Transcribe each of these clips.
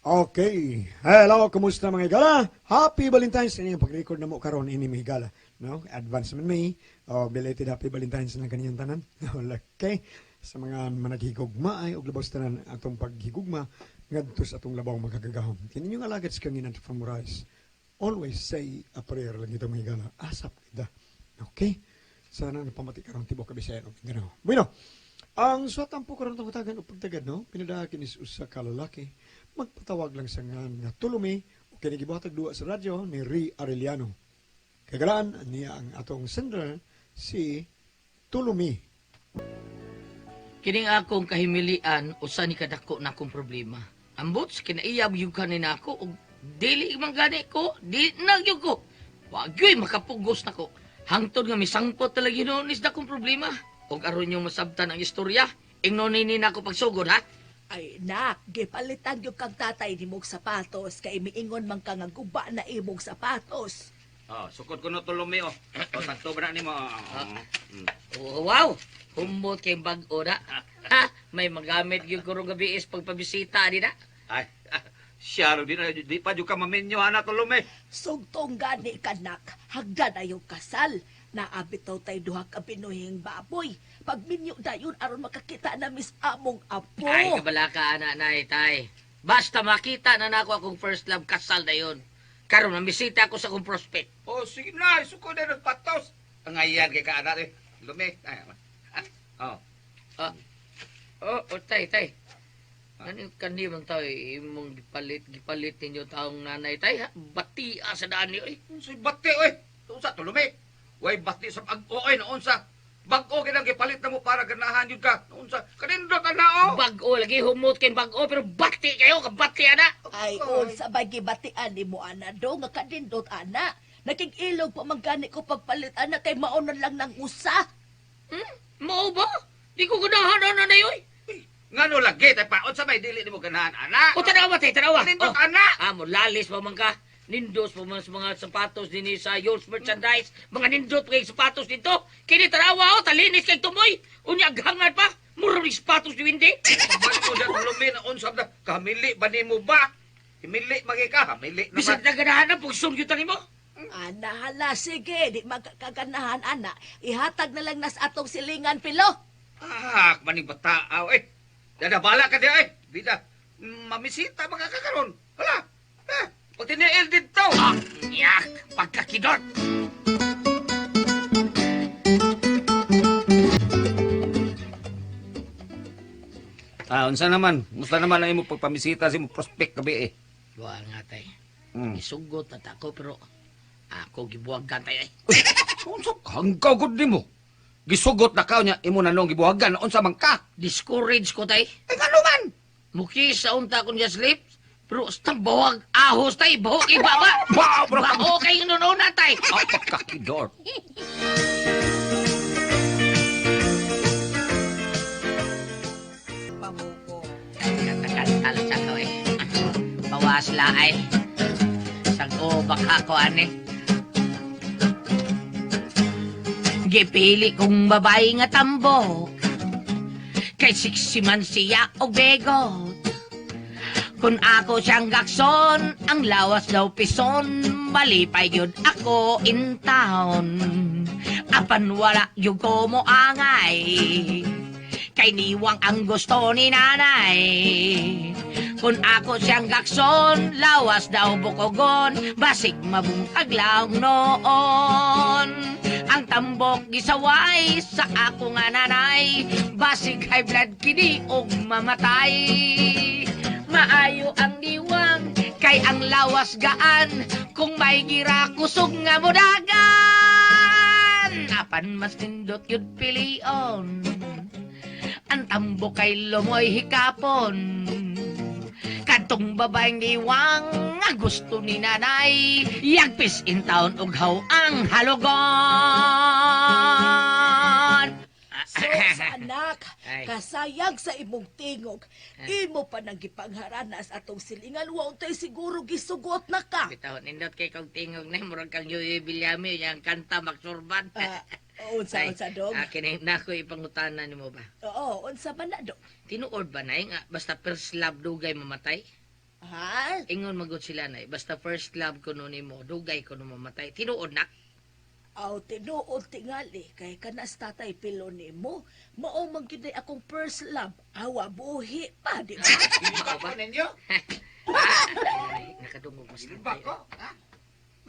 Okay. Hello, kumusta mga higala? Happy Valentine's sa inyong pag-record na mo karon ini mga higala. No? Advance man may. Belated Happy Valentine's na kaniyang tanan. Okay. Sa mga managhigugma ay og labaw sa tanan atong paghigugma ngadto sa atong labaw magagagahom. Kini yung alagad sa kanginan from Rise. Always say a prayer lang ito mga higala. Asap kita. Okay? Sana napamati karon tibok kabisayan og Mindanao. Bueno, ang suwatan po karon tawatagan o pagtagad no, pinadakin is usa ka lalaki magpatawag lang sa nga tulumi o kinigibuhatag duwa sa radyo ni Ri Arellano. Kagalaan niya ang atong sender si Tulumi. Kining akong kahimilian usa ni kadako na akong problema. Ambot sa kinaiyab yung kanin ako ug dili man gani ko, di nagyog ko. Wa gyud makapugos nako. Hangtod nga misangpot talaga noon is dakong problema. Ug aron yung masabtan ang istorya, ingnon ni nako pagsugod ha. Ay, nak, gipalitan yung kang tatay ni mong sapatos, kay miingon man ka nga guba na imong sapatos. Oh, sukod ko no tulumi oh. O sakto ba na nimo? Oh, wow! Humot kay bag-o na. Ha? May magamit yung kurong gabi is pagpabisita di na. Ay, siya di pa jud ka mamenyo ana tulumi. Sugtong gani ka, nak, hagdan na yung kasal. Naabitaw tay duha ka pinuhing baboy. Pag minyo dayon aron makakita na mis among apo. Ay, kabala ka, anak na tay. Basta makita na nako akong first love kasal na yun. Karon mambisita ako sa akong prospect. Oh, sige na, sukod na nagpatos. Ang ayan kay kaana eh. Lumi. Oh. Tay. Ano kanimang tayo, imong gipalit ninyo taong nanay, tay, ha? Batia sa daan niyo, eh. Unsay bati oy. Unsa tulumi? Way bati sa bag-o oy naunsa. Bag-o kinang gipalit na mo para ganahan yun ka. Naunsa, kanindot ang nao. Bag-o, lagi humot kayong bag-o, pero bati kayo, kabati, ana. Ay, unsa bay gibatian ni mo, ana, do, nga kadindot, ana. Nakig-ilog pa magkani ko pagpalit, ana, kay maonan lang ng usa. Mao ba? Di ko ganahan na yun. Ngano lagi tay paon sa may dili nimo ganahan ana. O, tanawa, tay, tanawa. Kanindot ana. Mo lalis pa man ka. Nindos pa man sa mga sapatos din sa Yours merchandise. Mga nindot kay sapatos dito. Kini tarawa o, talinis kay tumoy. Unya aghangan pa. Mura ni sapatos ni Windy. Pagban ko dyan tulumi na unsa na. Kamili ba nimo ba? Himili magi ka, hamili Bisag naman. na ganahan na pagsun yun mo. Ana, hala, sige, di magkaganahan, ana. Ihatag na lang nas atong silingan, pilo. Ah, maning bataaw eh. Dadabala ka diya eh. Bida, mamisita makakakaroon. Hala, pag tiniil dito. Yak! Pagkakidot! Unsa naman? Musta naman ang imo pagpamisita sa imo prospect gabi eh? Buwan nga tay. Hmm. Isugot at ako pero ako gibuwagan tay ay. Unsa hanggaw gud nimo? Gisugot na kaw niya imo nanong gibuhagan unsa man ka? Discourage ko tay. Ngano man? Muki sa unta kong just sleep. Pero sa bawag ahos tay, bahok ibaba. Baho kay nununa tay. Pagkakidot. Pamuko. Kanta lang sa ko eh. Bawas laay. Sago baka ko ane. Gipili kong babae nga tambok. Kay siksi man siya og begot. Kung ako siyang gakson, ang lawas daw pison, malipay yun ako in town. Apan wala yung ko mo angay, kay niwang ang gusto ni nanay. Kung ako siyang gakson, lawas daw bukogon, basig mabungkag lang noon. Ang tambok gisaway sa ako nga nanay, basig high blood kini og mamatay. Maayo ang niwang, kay ang lawas gaan, kung may gira kusog nga mudagan. Apan mas nindot yun pilion, ang tambo kay lumoy hikapon. Kadtong babaeng niwang, nga gusto ni nanay, yagpis in town ug haw ang halogon. So, sa anak, Ay. kasayag sa imong tingog, imo pa nang gipangharanas atong silingan, wa untay siguro gisugot na ka. Bitaw, nindot kay kong tingog na, murag kang Yui Bilyami, yung kanta maksurban. Unsa dog? Kinay na ko ipangutanan ni mo ba? Oo, unsa man na dog? Tinuod ba na nga, basta first love dugay mamatay? Ha? Ingon magod sila na. Basta first love ko no nimo, dugay ko no mamatay. Tinuod nak. Aw, tinuod tingali, kay kanas tatay pilo nimo. Mao man gyud ay akong first love. Awa buhi pa, di ba? Gilibak ko ninyo. Ay, nakadungog mas Gilibak ko. Ha?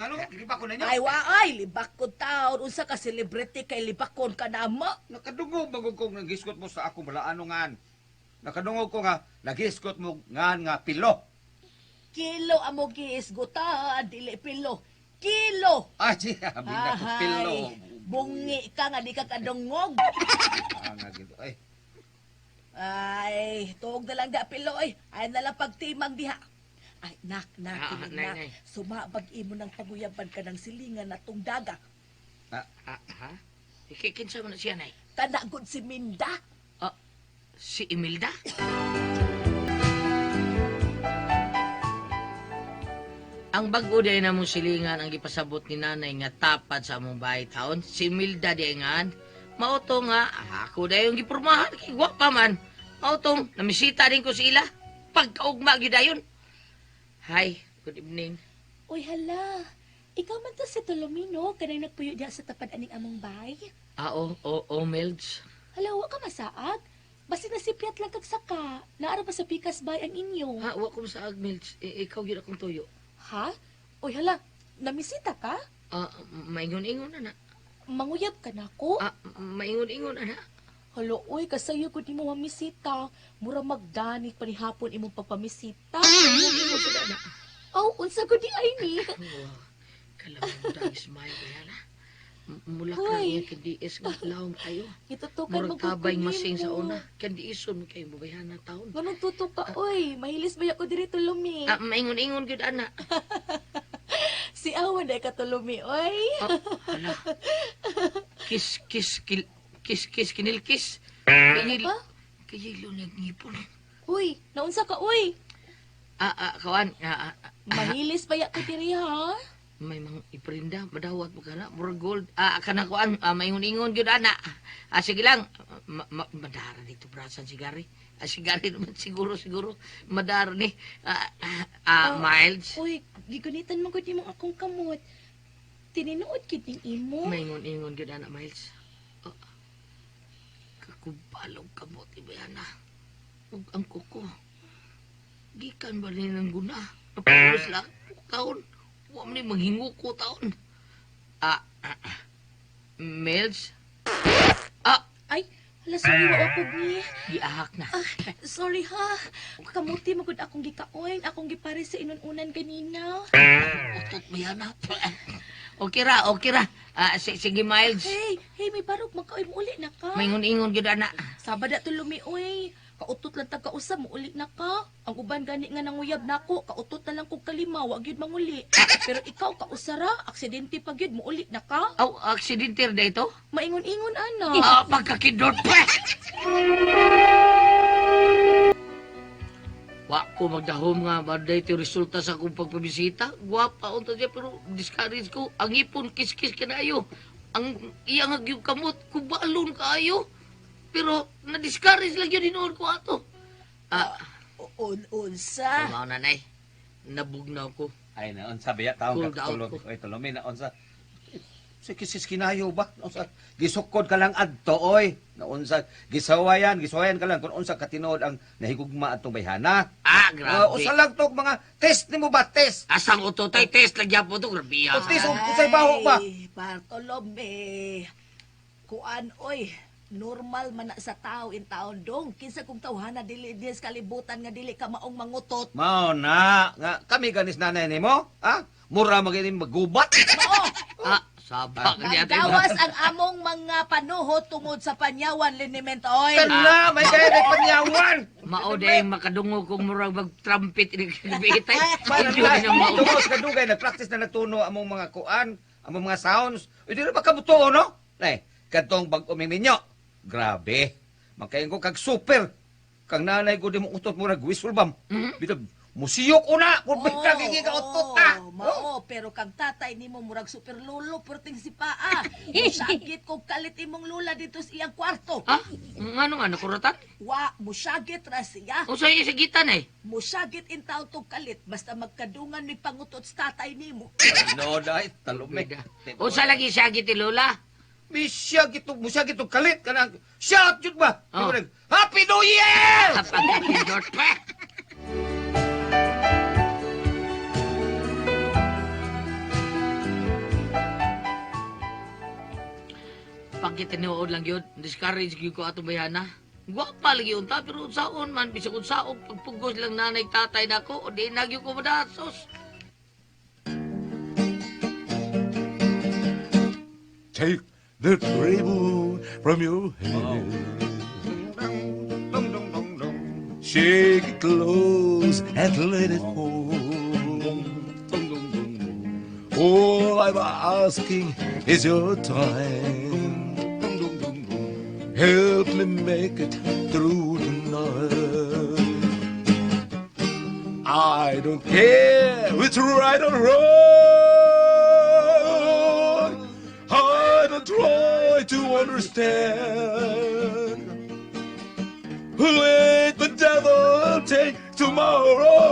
Ngano? Gilibak ko ninyo. Ay, waay, libak ko taon. Unsa ka celebrity kay libakon ka na mo. Nakadungog magug kong nagiskot mo sa akong balaano ngan. Nakadungog ko nga nagiskot mo ngan nga pilo. Kilo amo giisgutan, dili pilo. Kilo! Ah, siya, bina ko pilo. Bungi ka nga, di ka kadungog. Ah, nga ginto. Ay, Ay, tuog na lang da pilo, ay. Ay na lang pagtimang diha. Ay, nak, Ah, nay, nay. Sumabag imo ng paguyaban ka ng silingan na tong daga. Ah, ha? Ikikinsa mo na siya, nay. Kanagod si Minda. Si Imelda? Ang bago day na mong silingan ang ipasabot ni nanay nga tapat sa among bahay taon. Si Imelda day ngan. Mauto nga, ako day yung gipurmahan. Kay gwapa man. Mautong, namisita din ko sila. Pagkaugma gyud dayon. Hi, good evening. Uy, hala. Ikaw man to si Tolomino, kanang nagpuyo diya sa tapad aning among bay. Melds. Hala, wa ka masaag. Basta nasipiat lang kag saka. Naara pa sa pikas bay ang inyo. Ha, wa ko sa Melds. Ikaw gyud akong tuyo. Ha? Uy, hala. Namisita ka? Maingon-ingon na. Manguyab ka na ko? Maingon-ingon na. Hala, uy, kasayo ko di mo mamisita. Mura magdanik pa ni hapon imong pagpamisita. Maingon-ingon sa na. Aw, unsa ko di ay ni? Wow. Kalaman mo dahil smile ko yan, ha? Mula ka Hoy. niya, kandiis nga lawang kayo. Itutukan Murag mo tabay masing sa una. Kandiison mo kayo, babayan na taon. Ganun tutok ka, uy. Mahilis ba ako diri tulumi? Maingon-ingon gud ana. Si Awan ay katulumi, uy. Hala. Kiss, kinilkis. Ano ba? Kayilo nagngipon. Uy, naunsa ka, uy. Kawan, Mahilis ba ko diri, ha? may mga iprinda, madawat mo ka na, murag gold. Kana kuan, maingon-ingon gud ana. Sige lang, madara dito brasan sigari. Sigari naman siguro, madara ni. Miles. Uy, gigunitan mo gud imong akong kamot. Tininuod gid ning imo. Maingon-ingon gud ana, Miles. Kakubalog kamot ibayana. Ug ang kuko. Gikan ba ni ng guna? Napalos lang taon. Wa man ni manghingo ko taon. Miles. Ay, hala sorry wa ako ni. Giahak na. Sorry ha. Kamuti mo gud akong gikaoy, akong gipare sa inununan kanina. Utot bayana. Okay ra. Sige, Miles. Hey, may barog magkaoy mo uli na ka. Maingon-ingon gud ana. Sabada tulumi uy. Kautot lang tag kausa mo uli na ka. Ang uban gani nga nanguyab nako, kautot na lang kog kalima, wa gyud manguli. Pero ikaw kausara, aksidente pa gyud mo uli na ka. Aw, aksidente ra ito? Maingon-ingon ana. Pagkakidot pa! Wa ko magdahom nga baday ti resulta sa akong pagpabisita. Guwapa unta siya pero discourage ko. Ang ipon kis-kis kanayo. Ang iyang agyong kamot kubalon kaayo. Pero na-discourage lang yun inoon ko ato. Unsa? Mga nanay, nabugnaw ko. ay naon sa biya taong Cool down katulog. ko. Oy, tulumi naon sa. Si kisis kinayo ba? Naon sa gisukod ka lang adto oy. Naon sa gisawayan ka lang kung unsa katinood ang nahigugma atong bayhana. Grabe. Usa lang tog mga test nimo ba test? Asang utotay test lagyan po ito. Grabe O test usay baho ba? Ay, Bartolome. Kuan, oy. Normal man na sa tao in taon dong. Kinsa kung tawhana dili dis kalibutan nga dili ka maong mangutot. Mao na nga kami ganis nanay nimo, ha? Mura magini magubat. Mao. Sabak niya tayo. Gawas ang among mga panuhot tungod sa panyawan liniment oy. Kana may kaya panyawan. Mao day makadungo kong murag mag-trumpet ini kibitay. Para Hindi na mao. tungos kadugay nagpractice na nagtuno among mga kuan, among mga sounds. Di na ba kabuto no? Nay, kadtong bag-uming ninyo. Grabe. Makain ko kag super. Kang nanay ko di mo utot mo nag whistle bam. Mhm. Bitaw musiyok una kung may kagigi ka utot ta. Mao, pero kag tatay nimo murag super lolo perting si paa. Musyagit kog kalit imong lula dito sa iyang kwarto. Ha? Ano kuratan? Wa, musyagit ra siya. O sa'yo sa gitan eh. Musyagit in tao tog kalit basta magkadungan may pangutot sa tatay nimo. No, dahil talumik. O sa lagi siya giti Lola. Misya gito kalit ka nang shout yun ba? Oh. Happy New Year! Kapag-pindot pa. Pag tinuod lang yun, discourage yun ko ato bayana. Gwapa lagi unta, pero unsaon man, bisag unsaon, pagpugos lang nanay tatay na ko, o di nagyo ko madasos. Take the tremble from your head. Shake it close and let it fall. All I'm asking is your time. Help me make it through the night. I don't care which right or wrong. I don't try to understand. Let the devil take tomorrow.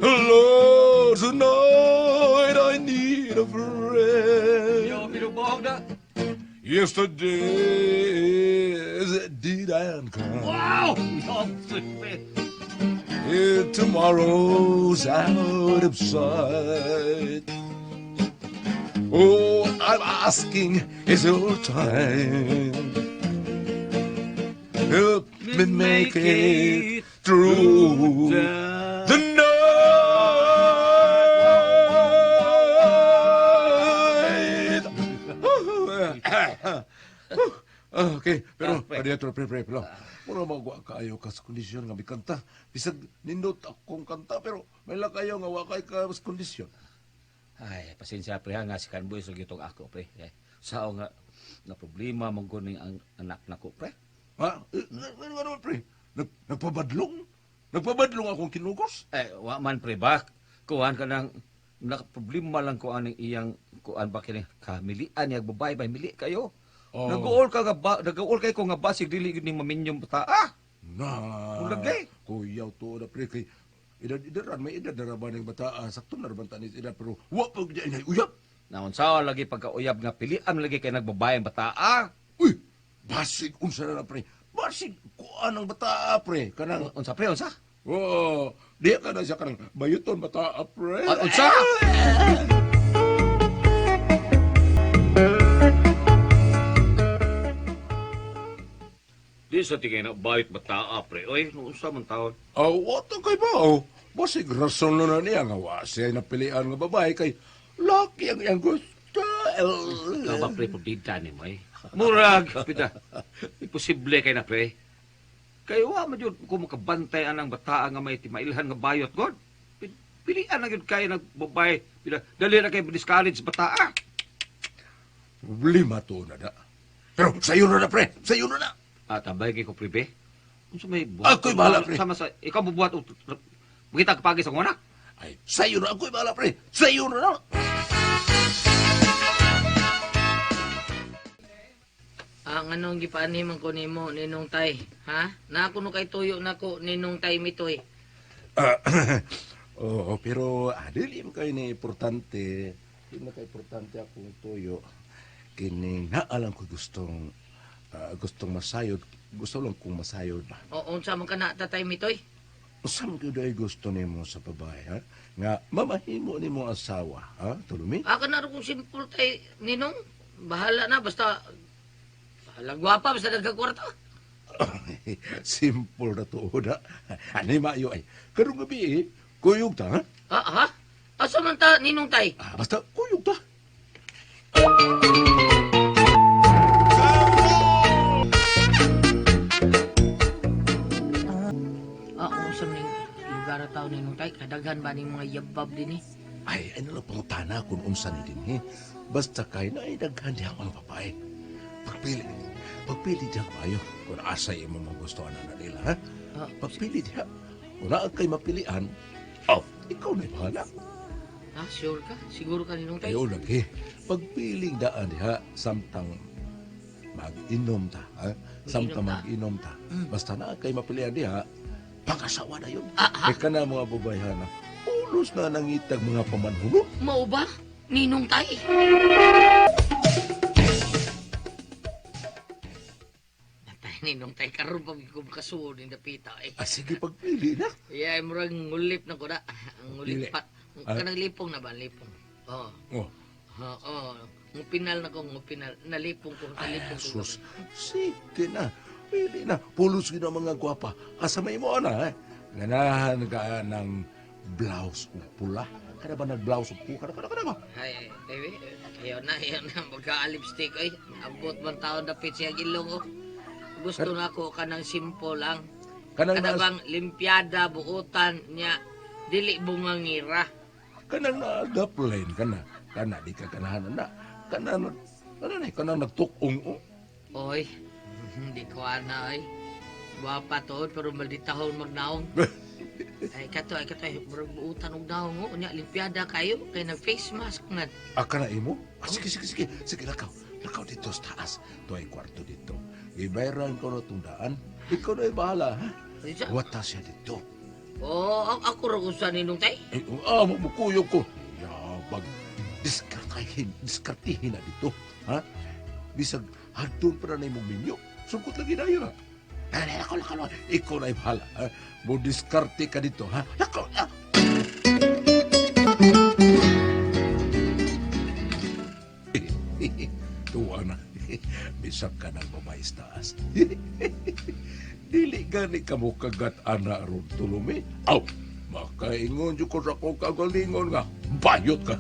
Lord, tonight I need a friend. Yo, binubuhog na. Yesterday's deed and gone. Wow! Yo, sweet. And tomorrow's out of sight. Oh, I'm asking, is your time? Help me make it through the night. Okay, pero adiato pre pero mura magwa kayo kas kondisyon nga mikanta. Bisag nindot akong kanta pero may la kayo nga wa kay ka mas kondisyon. Ay, pasensya pre ha, nga si Kanboy so gitong ako pre. Sao nga na problema mong kuning ang anak nako pre. Ha? Ano pre? Nagpabadlong? Nagpabadlong akong kinugos? Wa man pre ba? Kuhan ka nang nakaproblema lang ko aning iyang kuan ba kini kamilian yag babae ba mili kayo. Oh. Nag-uol kay ko nga basig dili gid ning maminyong bata. Na. Ulagay. Kuyaw to na pre kay edad may edad na ba ng bata sakto na raban tanis edad pero wa pag diyan ay uyab. Naon sao lagi pagkauyab nga pilian lagi kay nagbabae ang bata. Uy, basig unsa na pre. Basig kuan ang bata pre kanang Unsa pre unsa? oh, di ka na siya kanang bayuton bata pre. Unsa? Di sa tingin na bayot bata pre. Oy, unsa man taon? What kay ba? Basig rason na niya nga wa siya napilian nga babae kay laki ang iyang gusto. Kaba pre pudita ni mo eh. Murag, pita. Imposible kay na pre. Kay wa man jud ko makabantay anang bata nga may timailhan nga bayot god. Pilian na gyud kay nagbabay. Pila dali na kay discourage bata. Problema to na da. Pero sayo na pre, sayo na. Tambay kay ko pribe. Unsa may buhat? Ako'y bahala, pre. Sama sa ikaw bubuhat og magita kapagi sa ngona. Ay, sayo na ako'y bala pre, sayo na. Ang anong gipaaniman ko nimo ninong tay, ha? Na ako no kay tuyo nako ninong tay mitoy. Oo, pero dili mo kayo na importante. Di na kayo importante akong tuyo. Kini naalam ko gustong masayod. Gusto lang kong masayod ba? O unsa man kana tatay mitoy? Saan ko dahil gusto nimo sa babae, ha? Nga mamahimo nimo asawa, ha? Tulumi? Aka na ro kung simple tay ninong. Bahala na basta bahala gwapa basta nagkakwarta. Simple na to, da. Anay mayo ay. Karong gabi kuyog ta, ha? Ha? Asa man ta ninong tay? Basta kuyog ta. Unsa man lugar taw ninong tay? Kadaghan ba ning mga yabab din eh? Ay, ano lang pangutana kung unsa ni din, eh. Basta kay na daghan diha ang babae. Pagpili diha kayo kung asa imo magustuhan na nila, ha? Pagpili diha, Kung naa kay mapilian, ikaw na'y bahala. Ah, sure ka? Siguro ka ninong tay? Ayaw lagi. Pagpiling daan diha, samtang mag-inom ta. Ha? Samtang ta? mag-inom ta. Basta na kay mapilian diha, pang-asawa na yun. Ah, Kaya ka na mga babayhan na, ulos na nangitag mga pamanhuno. Mao ba? Ninong tay? Natay, ninong tay, karoon pa ko makasuod ng dapita eh. Sige, pagpili na. Yeah, murag ngulip na ko na. Ang ngulip Dili. pa. Kanang lipong na ba? Lipong. Oo. Oh, Oo. Ngupinal na ko, ngupinal. Nalipong ko, nalipong ko. sus. Sige na. Pili na. Pulos gina mga gwapa. Asa may mo na, eh. Ganahan ka ng blouse o pula. Kada ba nag-blouse o pula? Kada ba? Ay, baby. Ayaw na. Magka-lipstick. Ay, abot man taon na siya gilong. Gusto na ako ka ng simple lang. Kanang Kada na, bang limpiada, buutan niya. Dili bungangira. kanang nag-upline ka na. Kana, di ka kanahan na. Kanang nagtukong o. Oy, hindi ko ana, oy. Guwapa to, pero malditahon magnaong. Ay, kato, murag buutan og naong, unya, limpiada kayo, kay nag-face mask nga. Ka na imo? Sige. Sige, lakaw. Lakaw dito sa taas. Ito ay kwarto dito. Ibayran ko na tundaan. Ikaw na ay bahala, ha? Isa? Wata siya dito. Oh, ako rin usan ninong tay. Mabukuyog ko. Yabag. Diskartihin na dito. Ha? Bisag, hagdun pa na imong minyo. Sungkot lagi na yun, ha? Lakaw. Ikaw na ay bahala, ha? Mo diskarte ka dito, ha? Lakaw. Tuwa na. Bisag ka ng babae sa taas. Dili gani ka mo kagat ana ron tulumi. Aw, makaingon jud ko sa kong kagalingon nga. Bayot ka.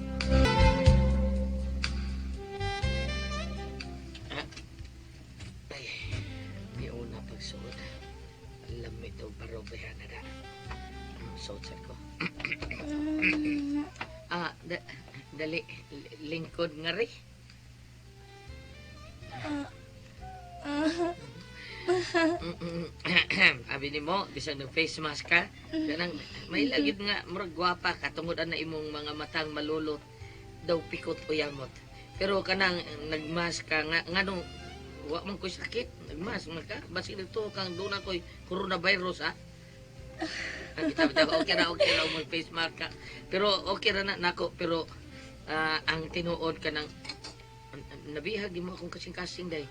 Ay, may una pagsuot. Alam mo ito, barobehan na na. Ang suot ko. Dali, lingkod nga rin. Abi ni mo, bisag ng face mask ka. Ganang may lagid nga murag gwapa ka tungod na imong mga matang malulot daw pikot o yamot. Pero kanang nagmask ka nga nganong wa man ko'y sakit, nagmask man ka. Basi dito kang doon ako'y coronavirus ha. Kita okay na mo face mask ka. Pero okay ra na nako pero ang tinuod ka ng nabihag mo akong kasing-kasing day.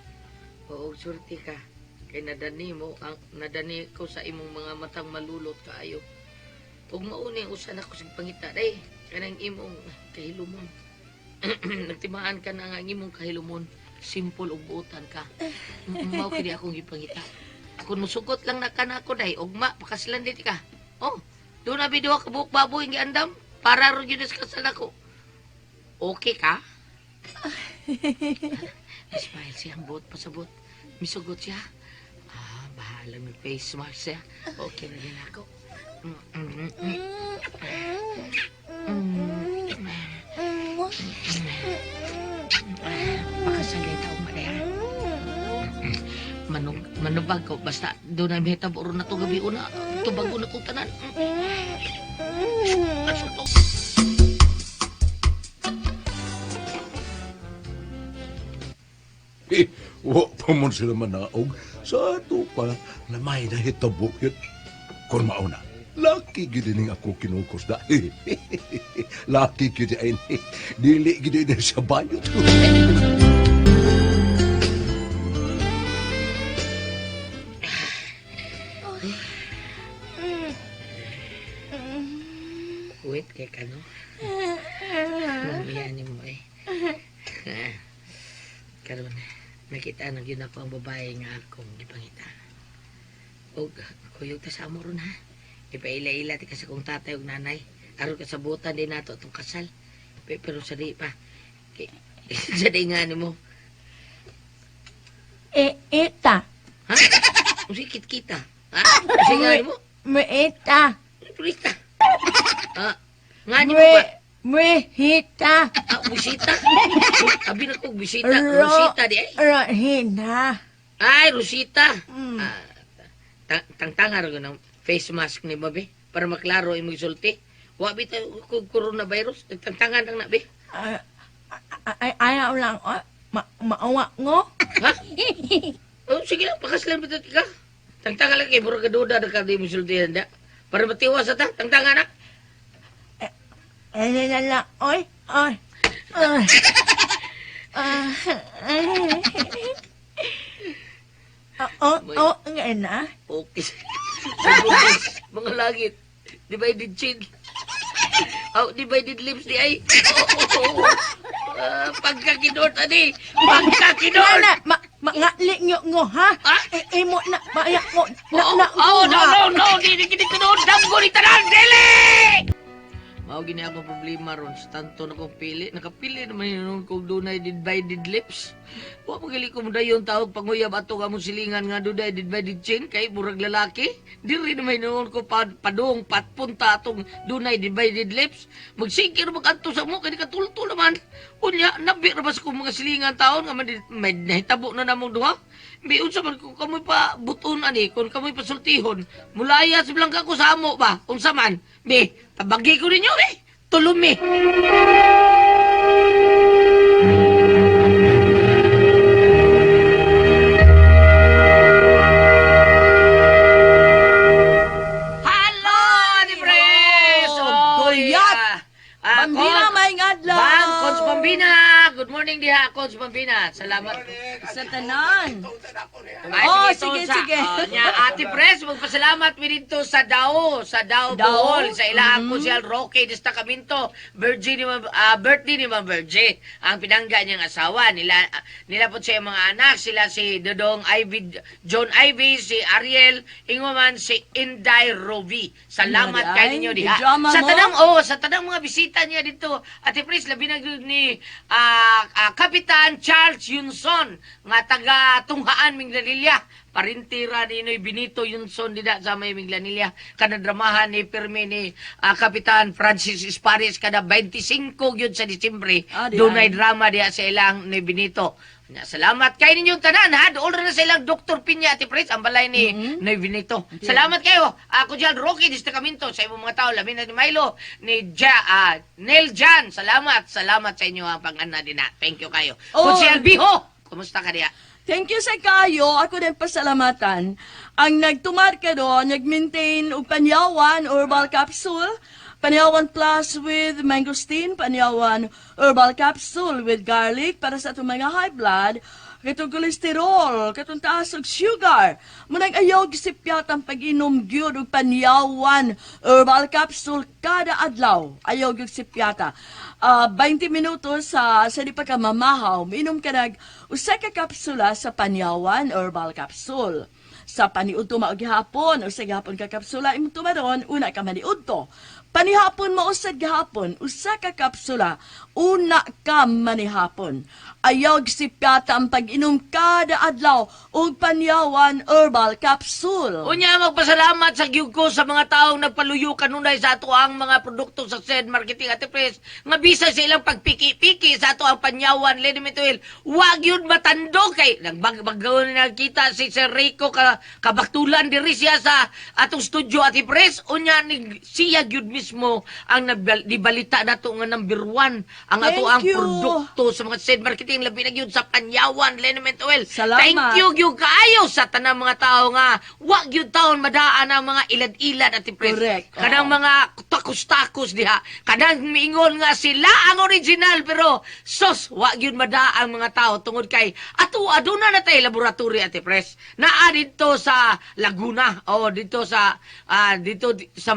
Oo, surti ka. Kay nadani ko sa imong mga matang malulot kaayo. Ug mauni usa na ko sig pangita day kanang imong kahilumon. Nagtimaan ka na nga ang imong kahilumon, simple ug buotan ka. Mao kini akong gipangita. Kung musugot lang na kanako day, ugma pakaslan dit ka. Oh, do na biduha ka buhok baboy nga andam para ro gyud sa kasal ako. Okay ka? Smile siya, ang buot pasabot. Misugot siya. Bahala may face mask siya. Okay na din ako. Makasalay taong malaya. Manubag ko. Basta doon na may taburo na ito gabi una. Tubago na itong tanan. Asutok. Wa pa mo sila manaog. Sa ato pa, na may nahitabo yun. Kung mauna, laki gidining ako kinukos na. Laki gidining, dili gidining sa bayot. Wait, kay kano? Mamiyanin mo eh. Karon, nakita na yun ako ang babae nga akong gipangita. O, kuyog ta sa amo ron ha. Ipaila-ila ti kasi kong tatay o nanay. Aron ka sa butan din nato itong kasal. Pero sa di pa. Sa di nga ni mo. Ita. Ha? Musikit kita. Ha? Sa nga ni mo. Meita. Turista. Ha? Nga ni mo ba? Mehita. Bisita? Abi na kong bisita. Rosita di ay. Rahina. Ay, Rosita. Tangtanga rin ng face mask ni Babe. para maklaro imong sulti. Wa bitaw kung coronavirus, nagtantangan lang na be. Ayaw lang, maawa ngo. Ha? Oh, sige lang, pakaslan bitaw tika. Tangtangan lang kay murag kaduda na ka di mo sultihan da. Para matiwas ta, tangtangan na. Lang, oy. Ngayon na. Okay. Mga langit. Divided chin. Oh, divided lips di ay. Pagkakinort, ani. Pagkakinort. Ngali nyo, ha? Ha? Imo na, maya ko, No. Di kinunod. Damgo ni tanan. Dili! Mao gini akong problema ron sa tanto na kong pili. Nakapili naman yun kung dunay divided lips. Wa magali ko dayon tawag panguyab ato ka mong silingan nga dunay divided chin kay murag lalaki. Diri naman yun ko padung patpunta atong dunay divided lips. Magsingkir magadto sa mo kay katulto naman. Unya nabi ra bas ko mga silingan taon nga may nahitabo na namong duha. Biun sa man kung kamoy pa buton ani kung kamoy pa sultihon. Mulaya sa bilang ko sa amo ba? Unsa man? Be, tabagi ko ninyo eh. Tulumi. Hello, Ate Pres! Guyat! Pambina may ngadlaw! Bang, Coach Pambina! Good morning diha, Coach Pambina. Salamat. Sa tanan. Ay, Oh, sige, sige. Nya, Ate Pres, magpasalamat mi dito sa Dao Bohol, sa ilahang Social Roque Destacamento, birthday ni Ma'am Virgie, ang pinangga niyang asawa. Nila po siya mga anak, sila si Dodong Ivy, John Ivy, si Ariel, inguman si Inday Rovi. Salamat Inday, kay ninyo diha. drama Sa mo? tanang mga bisita niya dito, Ate Pres, labi na gyud ni Kapitan Charles Yunson, nga taga Tunghaan Minglanilla. Parintira ni Noy Benito Yunson dida sa may Minglanilla. Kada dramahan ni Pirmi ni Kapitan Francis Espares kada 25 gyud sa Disyembre. Dunay drama diha sa ilang Noy Benito. Salamat kay ninyong tanan ha. Dool na sa ilang Dr. Pinya Ate Pres ang balay ni Noy Benito. Salamat kayo. Ako diyan Rocky Destacamento sa imong mga tao labi na ni Milo ni Nel Jan. Salamat sa inyo ang pang-ana din na. Thank you kayo. Kutsi Albiho, kumusta ka diya? Thank you sa kayo. Ako din pasalamatan. Ang nagtumar ka doon, nag-maintain og Panyawan Herbal Capsule, Panyawan Plus with Mangosteen, Panyawan Herbal Capsule with garlic para sa itong mga high blood, katong kolesterol, katong taas og sugar. Munang ayaw gisipyat ang pag-inom gyud og Panyawan Herbal Capsule kada adlaw. Ayaw gyud sipyata. 20 minutos sa di pa ka mamahaw, minom ka usa ka kapsula sa Panyawan Herbal Capsule. Sa paniudto mao gihapon, usa gihapon ka kapsula imong tumaron, una ka maniudto. Panihapon mo usad gihapon, usa ka kapsula, una ka manihapon. Ayaw gisipyata ang pag-inom kada adlaw og Panyawan Herbal Capsule. Unya, magpasalamat sa gyud ko sa mga taong nagpaluyo kanunay sa ato ang mga produkto sa SED Marketing Ate Pres. Nga bisa sa ilang pagpiki-piki sa ato ang Panyawan Liniment Oil. Wag yun matando kay nagbag-bagaw na kita si Sir Rico kabaktulan diri siya sa atong studio Ate Pres. Unya, siya gyud mismo ang nibalita nato nga number 1 ang ato ang Thank you. produkto sa mga SED Marketing labi na gyud sa Panyawan Liniment Oil. Salamat. Thank you gyud kaayo sa tanang mga tao nga wag gyud taon madaan ang mga ilad-ilad at Pres. Correct. Kanang mga takos-takos diha. Kanang miingon nga sila ang original pero sos wag gyud madaan mga tao tungod kay ato aduna na tay laboratory Ate Pres. Naa dito sa Laguna o dito sa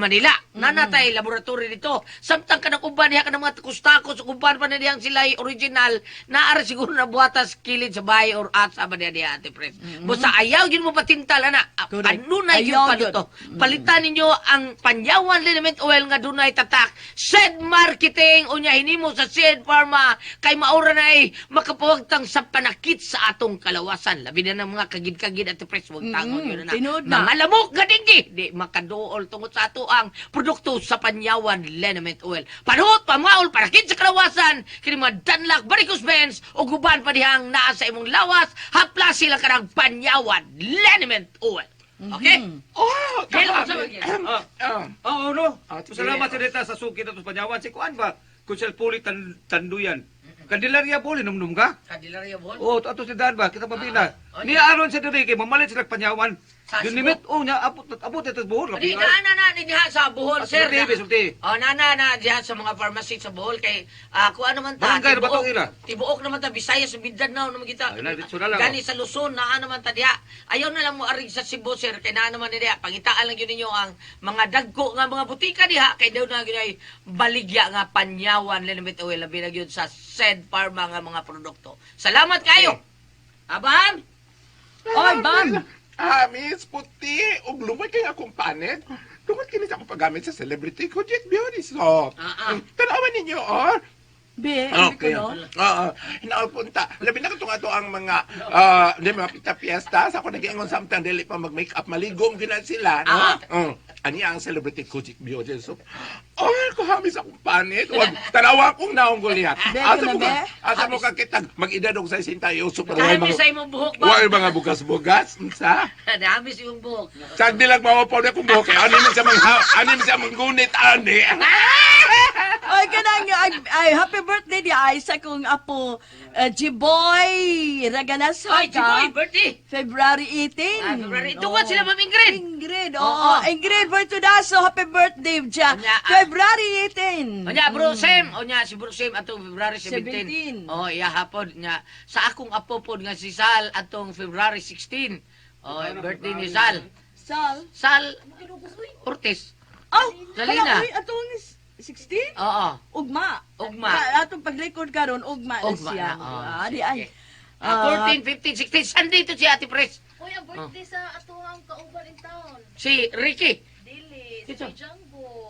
Manila. Na tay laboratory dito. Samtang kanang uban diha kanang mga takos-takos uban pa na diyang sila original naa siguro na buhatas kilid sa bahay or asa ba diya Ate Pres. Basta ayaw yun mo patintal ana. Correct. Panunay yun Ayaw pa yun. dito. Palitan ninyo ang Panyawan Liniment Oil nga dunay tatak. SED Marketing unya hinimo sa SED Pharma kay maura na ay makapawagtang sa panakit sa atong kalawasan. Labi na ng mga kagid-kagid Ate Pres. Huwag tangon yun na. Tinood na. Mga lamok gadinggi. Di makadool tungod sa ato ang produkto sa Panyawan Liniment Oil. Panuot, pamaol, panakit sa kalawasan. Kini mga Danlak, Varicose Veins, o guban pa dihang naa sa imong lawas, hapla sila ka ng Panyawan Liniment Oil. Okay? Oh, Hello, kami. Oo, no. Sige. Salamat sa deta sa suki na to panyawan. Si Kuan ba? Kunsel Puli Tanduyan. Kandilarya Puli, num ka? Kadilarya Bol. Oo, ato si Dan ba? Kita mabina. Ah, Ni Aron sa diri kay mamalit sila panyawan. Sa Yung Cebu? limit, niya, abot ito buhol. Di na diha sa Bohol, sir. Sulti. Oh, na diha sa mga pharmacy sa Bohol kay kung ano man ta. Barangay na ba itong ila? Tibuok naman ta Visayas, Mindanao naman kita. Ay, na, dito na lang, Gani sa Luzon na ano man ta diha. Ayaw na lang mo arig sa Cebu, sir, kay na naman diha. Pangitaan lang yun ninyo ang mga dagko nga mga butika diha kay daw na ginay baligya nga panyawan limit oil labi na gyud sa said pharma nga mga produkto. Salamat kayo. Aban? Oy, Bam! Miss Puti, ug lumay kay akong panit. Tungod kini sa akong paggamit sa celebrity ko, Jet Beauty Soap. Tanawan ninyo, oh. Be, hindi ko Okay. no? Oo. Hinaupunta. Labi na katong ato ang mga mga pita-fiesta. Sa ako nag-iingon samtang dili pa mag-makeup. Maligom gina sila. No? Ani ang celebrity Kojic Beauty Soap. Oh, kuhamis akong panit. Wag, tanawa akong naong guliat. Be, Asa mo ka kitag mag-idadog sa sintayo. Super Dami sa imong buhok ba? Wal mga bugas-bugas. Sa? Dami sa imong buhok. Sagdi lang mawapaw na kung buhok. Ano man siya manggunit, ani. Oy, kanang ay happy birthday di ay sa kong apo G-Boy Raganasa Ay, Jiboy, birthday. February 18. February. Tuwan sila, Ma'am Ingrid. Ingrid, Oo. oo. Ingrid Bertudaso, happy birthday dyan. Onya, February 18. Onya, Bro Sem. Onya, si Bro Sem atong February 17. 17. Oh, iya hapon nya. Sa akong apo pod nga si Sal atong February 16. Oh, birthday ni Sal. Sal. Sal Ortiz. Oh, Salina. kaya uy, atong 16? Oo. Ugma. Ugma. Atong pag-record karon ugma na Ugma siya. na, oo. Di ay. 14, 15, 16. Sunday to si Ate Pres. Uy, ang birthday sa atuhang kauban in town. Si Ricky. Dili, Ito. si Django.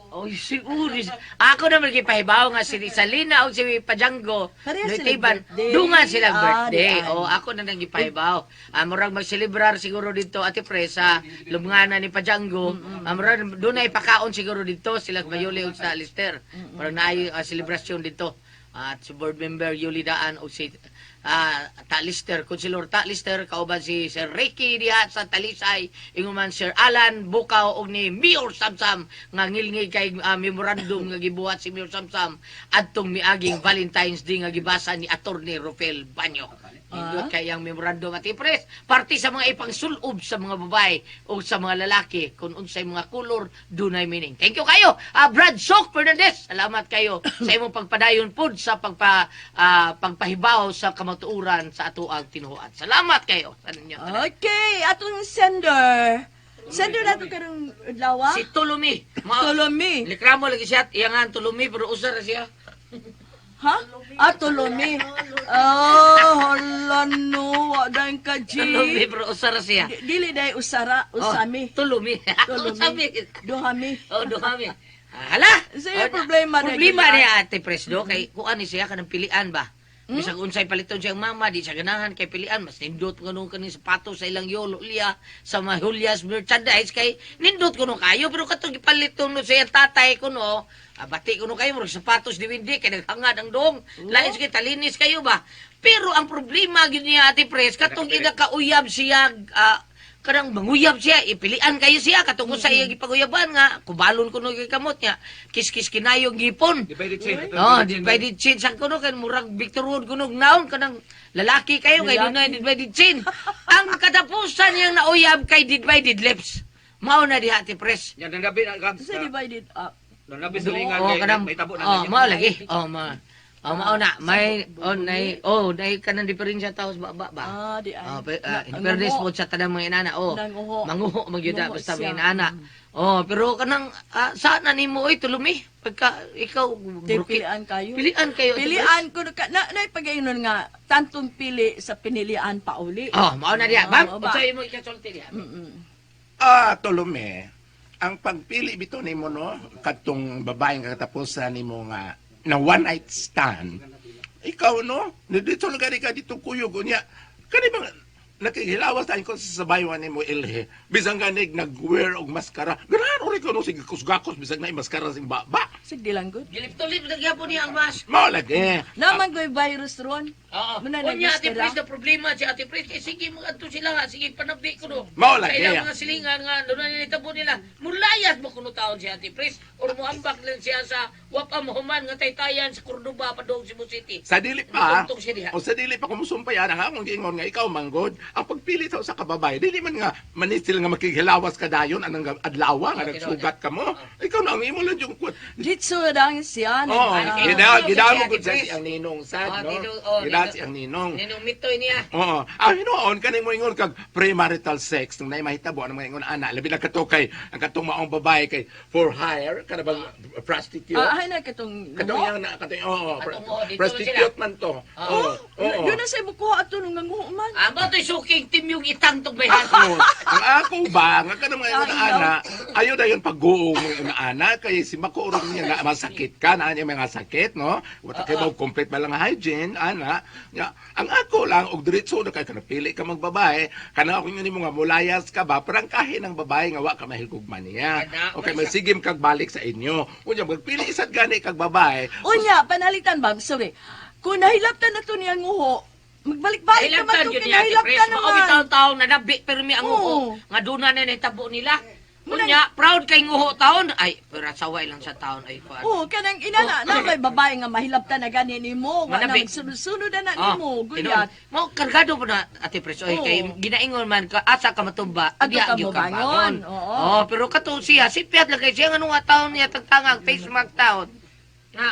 Oy, siguro. Ako naman kipahibaw nga si Salina o si Pajango. Pareha Noy silang Tiban. birthday. Dungan silang birthday. di ay. O, ako na nang gipahibaw. Murag magselebrar siguro dito, Ate Presa, lumngana ni Pajango. Murag doon na ipakaon siguro dito, sila Mayuli o sa Alister. Parang naay selebrasyon dito. At si board member Yuli Daan o si Talister, Councilor Talister, kauban si Sir Ricky diha sa Talisay, inguman Sir Alan Bukaw og ni Mayor Samsam nga ngilngig kay memorandum nga gibuhat si Mayor Samsam adtong miaging Valentine's Day nga gibasa ni Attorney Rafael Banyo. Indot kay ang memorandum at ipres parte sa mga ipangsulob sa mga babae o sa mga lalaki kung unsay mga kulor dunay meaning. Thank you kayo. Brad Sok Fernandez, salamat kayo sa imong pagpadayon pud sa pagpahibaw sa kamatuoran sa ato ang tinuoan. Salamat kayo sa ninyo. Okay, atong sender. Sender na ito karong udlaw. Si Tulumi. Tolomi. Likramo lagi siya, iyangan Tulumi pero usar siya. Ha? Tolomi. Oh, hala no. Wadang ka, G. Tulumi pero usar siya. Dili day usara, usami. Tulumi. Tulumi. Usami. Duhami. Duhami. Hala! Sa'yo problema na Problema yun, ni Ate Presdo, kay kuan ni siya kanang pilian ba? Bisag unsay paliton siyang mama, di siya ganahan kay pilian. Mas nindot ko nung kaning sapatos sa ilang yolo liya, sa mga Julia's merchandise, kay nindot ko nung kayo, pero katong ipaliton no siya tatay ko no, bati ko nung kayo, murag sapatos di windi, kay naghangad ang dong, lain sige talinis kayo ba? Pero ang problema gyud niya Ate Pres, katong kauyab siya, kanang manguyab siya, ipilian kayo siya, katong sa iya gipaguyaban nga, kubalon ko nung kamot niya, kiskis kinayong gipon. Divided change. Divided change ang kuno kan murag Victor Wood kuno naon kanang lalaki kayo kay dunay divided change. Ang katapusan niyang nauyab kay divided lips. Mao na diha Ate Pres. Yan ang gabi na Sa divided up. Nanabi sa lingan Oh, kanang may tabo na. mao lagi. Mao na may nay kanang diferensya taos ba. Di ay. In fairness mo sa tanang mga inana. Nanguho. Manguho magyuda Manguho basta siya. mga inana. Pero kanang saan na nimo oy tulumi pagka ikaw burki. Pilian kayo. Pilian kayo. Ate Pres. Pilian ko na ipagayunon nga tantong pili sa pinilian pa uli. Mao na diha. Ma'am, ba? unsay mo ikasulti diha? Tulume, ang pagpili bito nimo no, katong babaeng katapusan nimo nga na one night stand. Ikaw no, dito lugar ka dito kuyog niya. Kani bang nakihilawas tayo ko sa sabaywan ni mo ilhe. Bisang ganig nag-wear og maskara. Ganahan uri ko no sige kusgakos bisang na maskara sing baba. Sige lang, good. Gilip-tulip nagyapon niya ang mas. Mao lagi. Naman ko'y virus ron. Oo. Muna Kunya, Ate nag-istira. Pris, na problema si Ate Pris. Eh, sige, mga sila nga. Sige, panabdi ko no. Mao Sa lagi. ilang mga silingan nga, doon na nilitabo nila. Mulayas mo kuno taon si Ate Pris. Or muambak lang siya sa Wapamuhuman nga taytayan sa Cordoba, Padong, Cebu City. Sa dili pa, Tuntong siya diha. o sa dili pa kumusumpayan ang akong giingon nga ikaw manggod, ang pagpili sa usa ka babae, dili man nga manisil nga makikilawas ka dayon anang adlaw nga Okay, nagsugat ka mo. Ikaw na ang imo lang yung Jitsu lang siya. Oh, Ay, gidamo Ate gud sa Pris. siyang ninong sad, Oh, no? Ninong, oh, Gidamo Ninong. siyang ninong. Ninong mitoy niya. Oo. Hinoon kaning mo ingon kag premarital sex nung nay mahitabo ang mga ingon ana, labi na katukay ang katong maong babae kay for hire kana bang prostitute. Ay na katong Katong yang na katong Katong, dito prostitute sila. man to. Oo. Oo. Doon na sa buko ato nung nanguhuman. Aba to'y suking team yung itang tong bayhan. Oo. Ang ako ba, nga kanang mga ingon ana, ayo dayon pagguong mga ana kay si makuurong niya nga masakit ka na niya mga sakit, no? Wata kay mo complete ba lang hygiene ana. Ya, ang ako lang og diretso na kay kanapili ka magbabae, kana ako yun mo nga mulayas ka ba, parang kahin ang babae nga wa ka mahigugman niya. Okay, magsigim kag balik sa inyo. Unya magpili isad gani kag babae. Unya, panalitan ba? Sorry. Kung nahilaptan na to niya nguho, magbalik-balik naman Hilabtan to yun niya, Ate Pris. kinahilaptan Mao naman. bitaw-taon na nabi, pero may ang Oo. uho. Nga doon na nitabo nila. Unya, proud kay nguho taon. Ay, pero saway lang sa taon. Ay, kuan. Oo, kanang inana na may babae nga mahilaptan na gani nimo, nga na Manabi. magsunod-sunod na Ah, nimo, tinuod. guyat. Mo kargado pa na Ate Pris. Oy, Oo. kay ginaingon man ka asa ka matumba. Ato diya ka gyud mo bangon. Oo. Oh, pero kato siya sipiat lang kay siya nga nung taon niya tagtangang face mark taon. Nga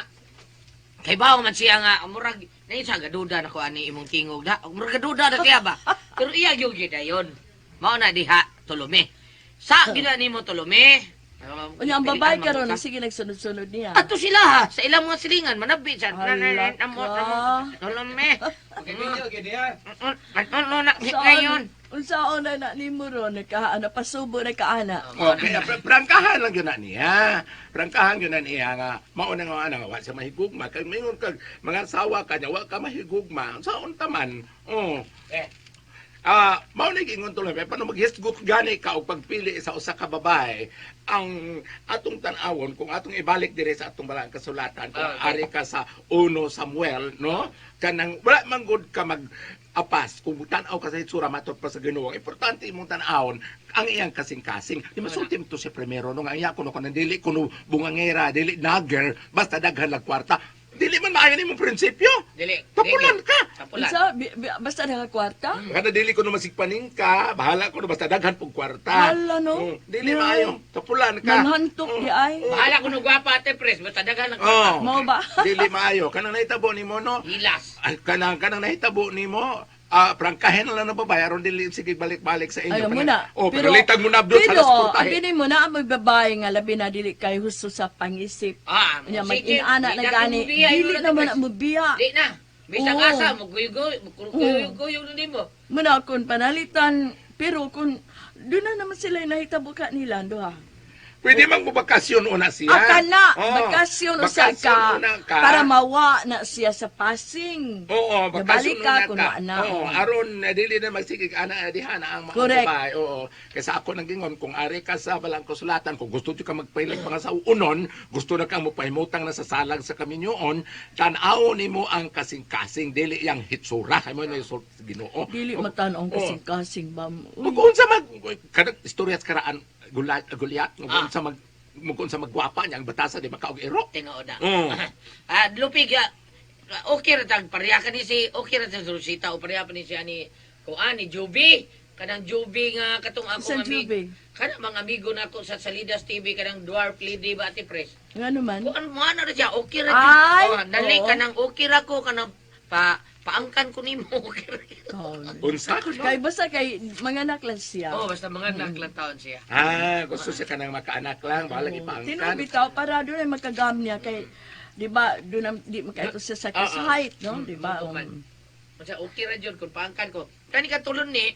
kay bawo man siya nga murag na isa gaduda na ko ani imong tingog da. Murag gaduda na kaya ba. Pero iya gyud gid ayon. Mao na diha tulumi. Sa gina nimo tulumi. Unya ang babae karon sige nagsunod-sunod niya. Ato sila ha, sa ilang mga silingan, manabi siya. Hala Amot, ka. tulumi. Ano na, ngayon. Unsaon na nimo ron nagkaana pasubo na kaana. Okay, prangkahan lang yun na niya. Prangkahan yun na niya nga, mauna nga ana nga, wa siya mahigugma. Kaya mayroon kag mga sawa ka niya, wa ka mahigugma. Saon taman. Oh. Mao na gingon tuloy, paano maghisgot gani ka og pagpili sa usa ka babae, ang atong tan-awon kung atong ibalik dire sa atong balang kasulatan, kung ari ka sa 1 Samuel, no? Kanang wala man gud ka mag apas kung tan-aw ka sa itsura matot pa sa Ginoo. Importante imong tan-awon ang iyang kasing-kasing. Di masulti mo to si primero no nga iya kuno kun dili kuno bungangera, dili nagger, basta daghan lag kwarta. Dili man maayo nimo prinsipyo. Dili. Tapulan ka. Tapulan. Unsa basta na kwarta? Kada dili ko no masigpaning ka, bahala ko no basta daghan pug kwarta. Hala, no? Dili Yeah. maayo. Tapulan ka. Manhantok di ay. Bahala ko nung gwapa, Ate Pres. Basta daghan ng Oh. Mao ba? Dili maayo. Kanang nahitabo nimo no. hilas. Ay, kanang nahitabo nimo. Prangkahin lang na babae aron dili sige balik-balik sa inyo. Alam mo na. Pero litag mo na abdol sa pero, lasportahe. abinin mo na ang babae nga labi na dili kay husto sa pangisip. Nya Sige, mag-inana di na gani. kumubiya, Dili yun, Ate naman Pres. na mubiya. Di na. Bisang Oo. asa, magkuyog-kuyog na din mo. Muna kun panalitan pero kun doon na naman sila nahitabo ka nila duha. Pwede mang mubakasyon una siya. Aka na, Oh, bakasyon usa bakasyon ka, una ka. para mawa na siya sa passing. Oo, bakasyon Nabalik ka, una kung ka. ano. Oo, aron dili na magsigig ana diha na ang mga Correct. babae. Oo. Kaysa ako nang gingon kung ari ka sa balang kasulatan, kung gusto ka magpailag mga sa unon, gusto na kang mopahimutang na sa salag sa kaminyoon, tan-aw nimo ang kasing-kasing dili yang hitsura. Ay mo na yung Ginoo. Dili matanong kasing-kasing ba mo. Uy, Kung sa mag kanang istorya sa karaan Goliath, kung sa magwapa niya ang batasa di makaog iro. Tinooda. Mm. Lupig, okay ra tag pareha ka ni si, okay ra sa Rosita, o pareha pa ni siya ni, ni Juby. Kanang Juby nga, katong ako Isang Juby? Kanang mga amigo na ako sa Salidas TV, kanang Dwarf Lady ba, Ate Pres? nga naman. Kung mo na siya, okay ra Ay, dali oo. ka nang okay ra ko, kanang paangkan ko nimo, okay ra. Unsa? Kay basta kay manganak lang siya. Oo, basta mga naklang taon siya. Gusto siya kanang makaanak lang, bahala ipaangkan. Tinubitaw para doon ay magkagam niya kay di ba doon di makaito siya sa height, no? Di ba? Masa okay ra jud kung paangkan ko. Kani ka talumi.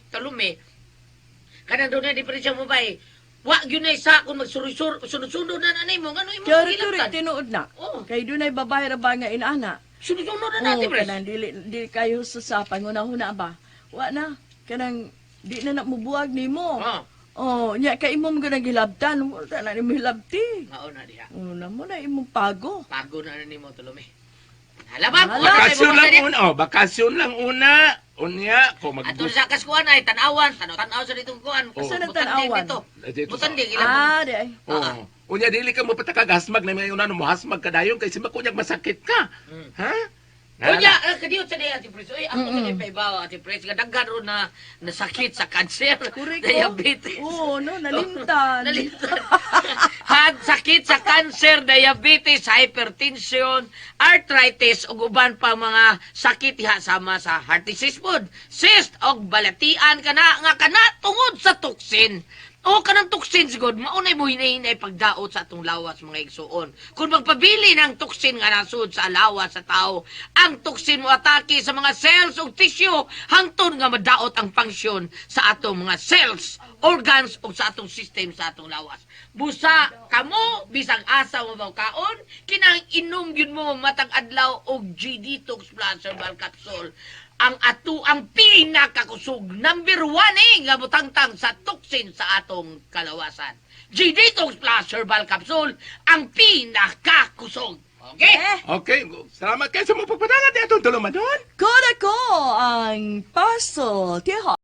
Kanang doon na di pa rin siya mabay. Wa gyud na isa kung sunod-sunod na nanay mo, ngano imo Kaya hilabtan? tinuod na. Oo. Kay doon ay babae ra ba nga inana. Sunod-sunod na Oo, natin, Pres. kanang dili kayo sa pangunahuna ba? Wa na. kanang di na mubuwag nimo. Oh, Oh, nya kay imong ganang hilabtan, wala na nimo hilabti. mauna diha. Una mo na imong pago. Pago na nimo tulumi. Halabang ko Bakasyon lang una. Oh, bakasyon lang una. Unya, ko Ato sa kaskuan ay tanawan, tanaw sa ditong kuan. Oh. Saan ang Butanding tanawan? dito. Dito sa- Butanding ilang. Ah, di ay. Oh. Unya dili ka mo patakag-hasmag na may una mo hasmag ka dayon kay si makunyag masakit ka. Ha? Kunya, kadiyot sa diya, Ate Pres. Uy, ako sa ipaibaw, Ate Pres. Kadaghan ron na nasakit sa cancer, Kuriko. diabetes. Oo, no, nalimtan. Nalitan. Sakit sa cancer, diabetes, hypertension, arthritis, ug uban pa mga sakit diha sama sa heart disease pod, cyst og balatian kana nga kana tungod sa toxin. O kanang toxins god maunay mo hinahinay pagdaot sa atong lawas mga igsuon. Kung magpabili ng toxin nga nasud sa lawas sa tao, ang toxin mo atake sa mga cells ug tissue hangtod nga madaot ang function sa atong mga cells, organs ug sa atong system sa atong lawas. Busa kamo bisag asa mo daw kaon kinang inom gyud mo matag adlaw og G-Detox Plus herbal capsule. Ang pinakakusog number 1 nga butangtang sa toxin sa atong kalawasan. G-Detox Plus Herbal Capsule, ang pinakakusog. Okay? Okay, salamat kayo sa mga pagpadalat ni atong tulumanon. Koda ko ang puzzle. Tiho.